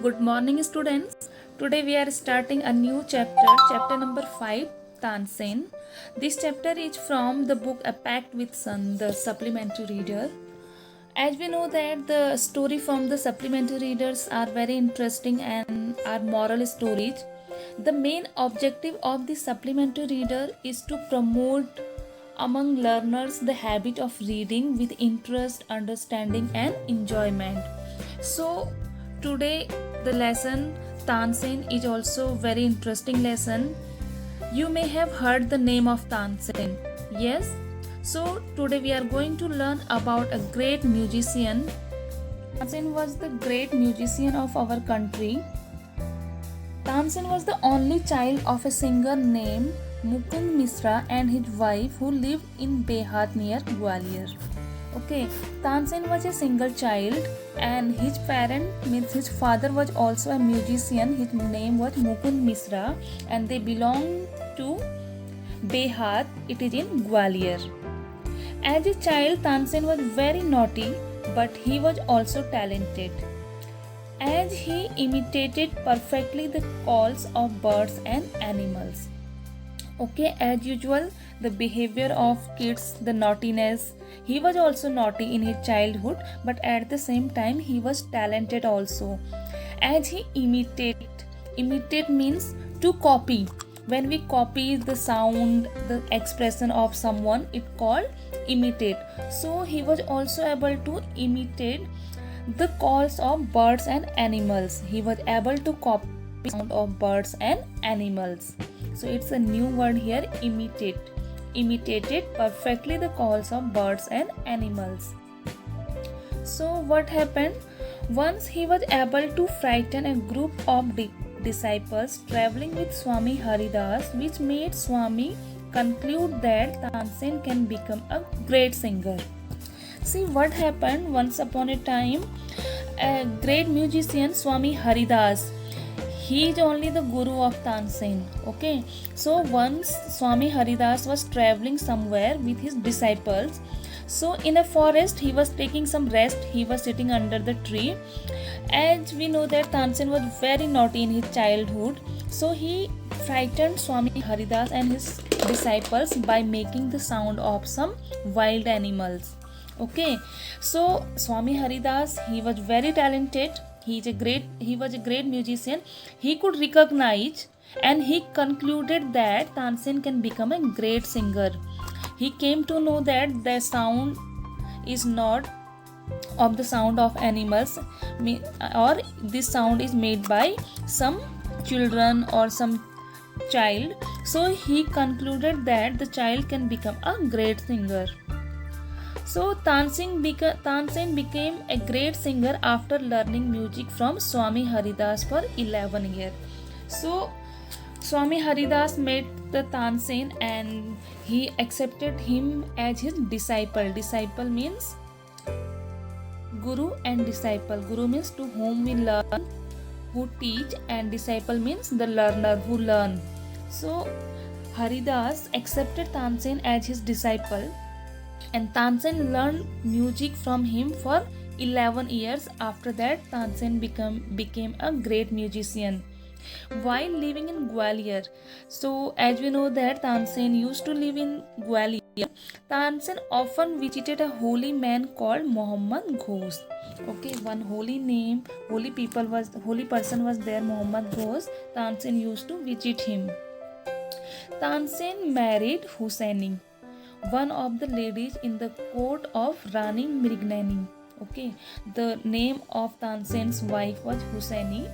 Good morning, students. Today we are starting a new chapter, chapter number 5, Tansen. This chapter is from the book A Pact with Sun, the supplementary reader. As we know that the story from the supplementary readers are very interesting and are moral stories. The main objective of the supplementary reader is to promote among learners the habit of reading with interest, understanding and enjoyment. So today the lesson Tansen is also very interesting lesson. You may have heard the name of Tansen. Yes. So today we are going to learn about a great musician. Tansen was the great musician of our country. Tansen was the only child of a singer named Mukund Misra and his wife who lived in Behat near Gwalior. Okay, Tansen was a single child and his his father was also a musician. His name was Mukund Misra and they belonged to Behat. It is in Gwalior. As a child, Tansen was very naughty, but he was also talented, as he imitated perfectly the calls of birds and animals. Okay, as usual, the behavior of kids, the naughtiness. He was also naughty in his childhood, but at the same time, he was talented also. As he imitate means to copy. When we copy the sound, the expression of someone, it called imitate. So he was also able to imitate the calls of birds and animals. He was able to copy the sound of birds and animals. So it's a new word here, imitate. Imitated perfectly the calls of birds and animals. So what happened? Once he was able to frighten a group of disciples traveling with Swami Haridas, which made Swami conclude that Tansen can become a great singer. See what happened once upon a time. A great musician, Swami Haridas, he is only the guru of Tansen. Okay, so once Swami Haridas was traveling somewhere with his disciples. So in a forest he was taking some rest. He was sitting under the tree. As we know that Tansen was very naughty in his childhood, so he frightened Swami Haridas and his disciples by making the sound of some wild animals. Okay, so Swami Haridas, he was very talented. He was a great musician. He could recognize and he concluded that Tansen can become a great singer. He came to know that the sound is not of the sound of animals, or this sound is made by some children or some child. So he concluded that the child can become a great singer. So Tansen became a great singer after learning music from Swami Haridas for 11 years. So Swami Haridas met the Tansen and he accepted him as his disciple. Disciple means guru and disciple. Guru means to whom we learn, who teach, and disciple means the learner who learn. So Haridas accepted Tansen as his disciple and Tansen learned music from him for 11 years. After that, Tansen became a great musician while living in Gwalior. So as we know that Tansen used to live in Gwalior, Tansen often visited a holy man called Muhammad Ghosh. Okay, one holy person was there, Muhammad Ghosh. Tansen used to visit him. Tansen married Hussaini, one of the ladies in the court of Rani Mrignani. Okay, the name of Tansen's wife was Hussaini.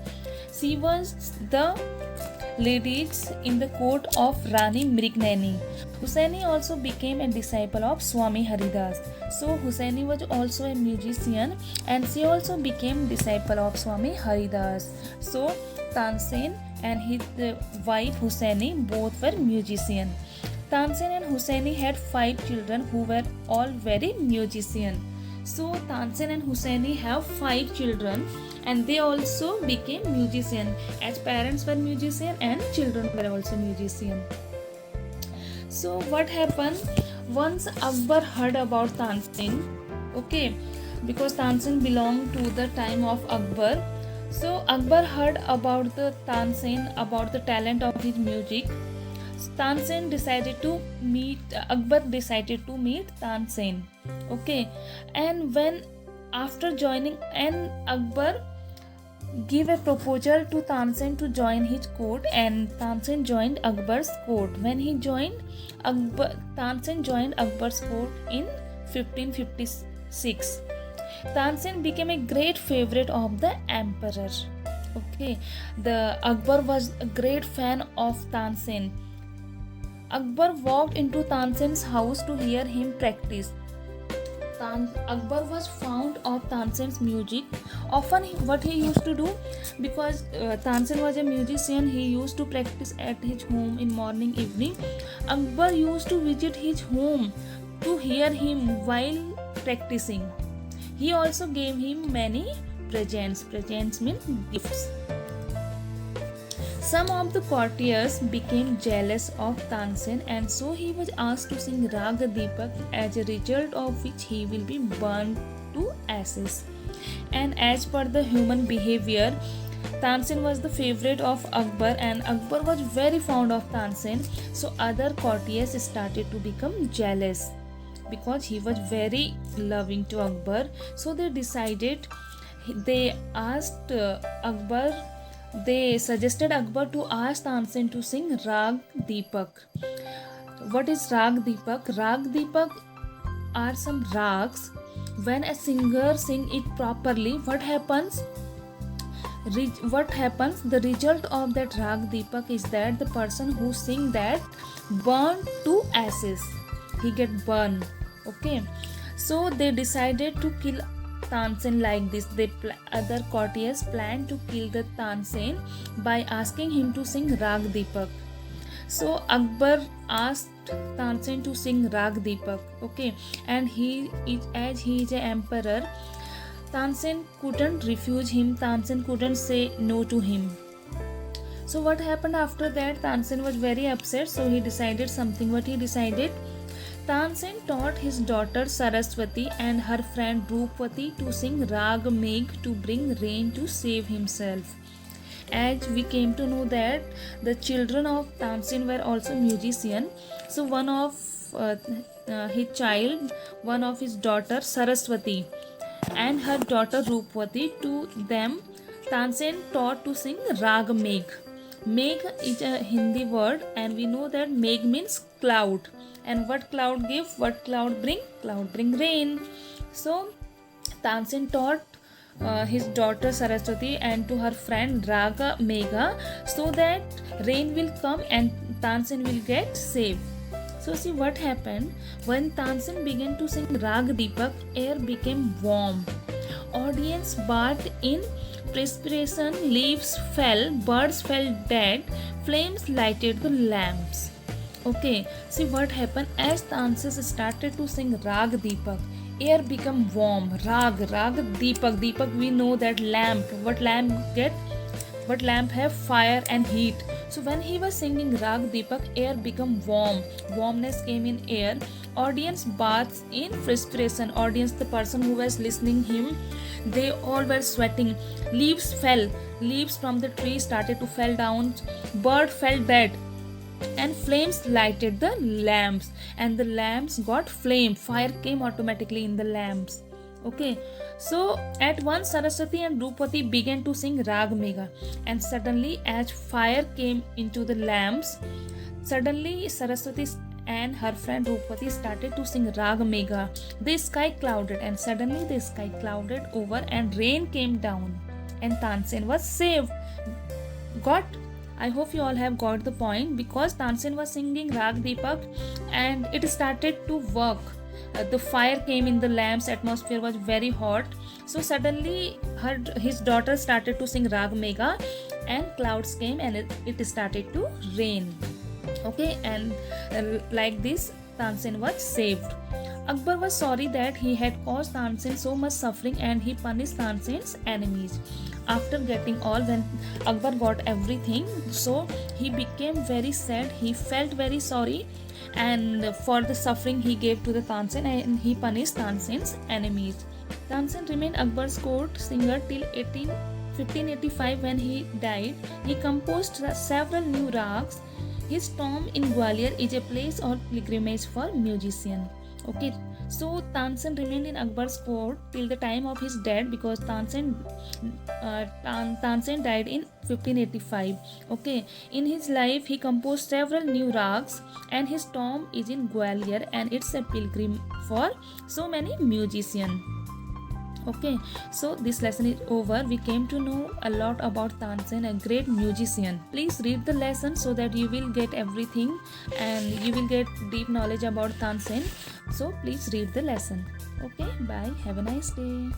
She was the ladies in the court of Rani Mrignani. Hussaini also became a disciple of Swami Haridas. So Hussaini was also a musician and she also became disciple of Swami Haridas. So Tansen and his wife Hussaini both were musicians. Tansen and Hussaini had 5 children who were all very musician. So Tansen and Hussaini have 5 children and they also became musician, as parents were musician and children were also musician. So what happened? Once Akbar heard about Tansen, okay, because Tansen belonged to the time of Akbar. So Akbar heard about the Tansen, about the talent of his music. Tansen decided to meet Akbar decided to meet Tansen. Okay, and when after joining, and Akbar give a proposal to Tansen to join his court, and Tansen joined Akbar's court. When he joined Tansen joined Akbar's court in 1556. Tansen became a great favorite of the emperor. Okay, the Akbar was a great fan of Tansen. Akbar walked into Tansen's house to hear him practice. Akbar was fond of Tansen's music. Often, what he used to do, because Tansen was a musician, he used to practice at his home in morning, evening. Akbar used to visit his home to hear him while practicing. He also gave him many presents. Presents mean gifts. Some of the courtiers became jealous of Tansen, and so he was asked to sing Rag Deepak, as a result of which he will be burned to ashes. And as per the human behavior, Tansen was the favorite of Akbar, and Akbar was very fond of Tansen. So other courtiers started to become jealous because he was very loving to Akbar. So they asked Akbar. They suggested Akbar to ask Tansen to sing Rag Deepak. What is Rag Deepak? Rag Deepak are some rags. When a singer sings it properly, what happens? The result of that Rag Deepak is that the person who sing that burn to ashes. He get burned. Okay. So they decided to kill Tansen like this. Other courtiers planned to kill the Tansen by asking him to sing Rag Deepak. So Akbar asked Tansen to sing Rag Deepak. Okay, and as he is an emperor, Tansen couldn't refuse him. Tansen couldn't say no to him. So what happened after that? Tansen was very upset. So he decided something. What he decided? Tansen taught his daughter Saraswati and her friend Roopwati to sing Rag Megh to bring rain to save himself. As we came to know that the children of Tansen were also musicians, so one of his daughter Saraswati and her daughter Roopwati, to them Tansen taught to sing Rag Megh. Megh is a Hindi word, and we know that Megh means cloud. And what cloud give? What cloud bring? Cloud bring rain. So Tansen taught his daughter Saraswati and to her friend Raga Megha, so that rain will come and Tansen will get saved. So see what happened when Tansen began to sing Rag Deepak. Air became warm. Audience bathed in perspiration. Leaves fell. Birds fell dead. Flames lighted the lamps. Okay, see what happened as Tansen started to sing Rag Deepak. Air become warm. Rag Deepak. We know that lamp. What lamp get? What lamp have fire and heat? So when he was singing Rag Deepak, air become warm. Warmness came in air. Audience bathed in perspiration. Audience, the person who was listening him, they all were sweating. Leaves fell. Leaves from the tree started to fall down. Bird fell dead. And flames lighted the lamps, and the lamps got flame. Fire came automatically in the lamps. Okay, so at once Saraswati and Roopwati began to sing Rag Megha, and suddenly as fire came into the lamps, suddenly Saraswati and her friend Roopwati started to sing Rag Megha. The sky clouded, and suddenly the sky clouded over and rain came down, and Tansen was saved. I hope you all have got the point, because Tansen was singing Rag Deepak and it started to work. The fire came in the lamps, atmosphere was very hot. So suddenly his daughter started to sing Rag Megha and clouds came and it started to rain. Okay, and like this Tansen was saved. Akbar was sorry that he had caused Tansen so much suffering, and he punished Tansen's enemies. After getting all, when Akbar got everything, so he became very sad. He felt very sorry, and for the suffering he gave to the Tansen, and he punished Tansen's enemies. Tansen remained Akbar's court singer till 1585 when he died, he composed several new rags. His tomb in Gwalior is a place of pilgrimage for musicians. Okay, so Tansen remained in Akbar's court till the time of his death because Tansen died in 1585. Okay, in his life he composed several new rags, and his tomb is in Gwalior, and it's a pilgrim for so many musicians. Okay, so this lesson is over. We came to know a lot about Tansen, a great musician. Please read the lesson so that you will get everything and you will get deep knowledge about Tansen. So please read the lesson. Okay, bye. Have a nice day.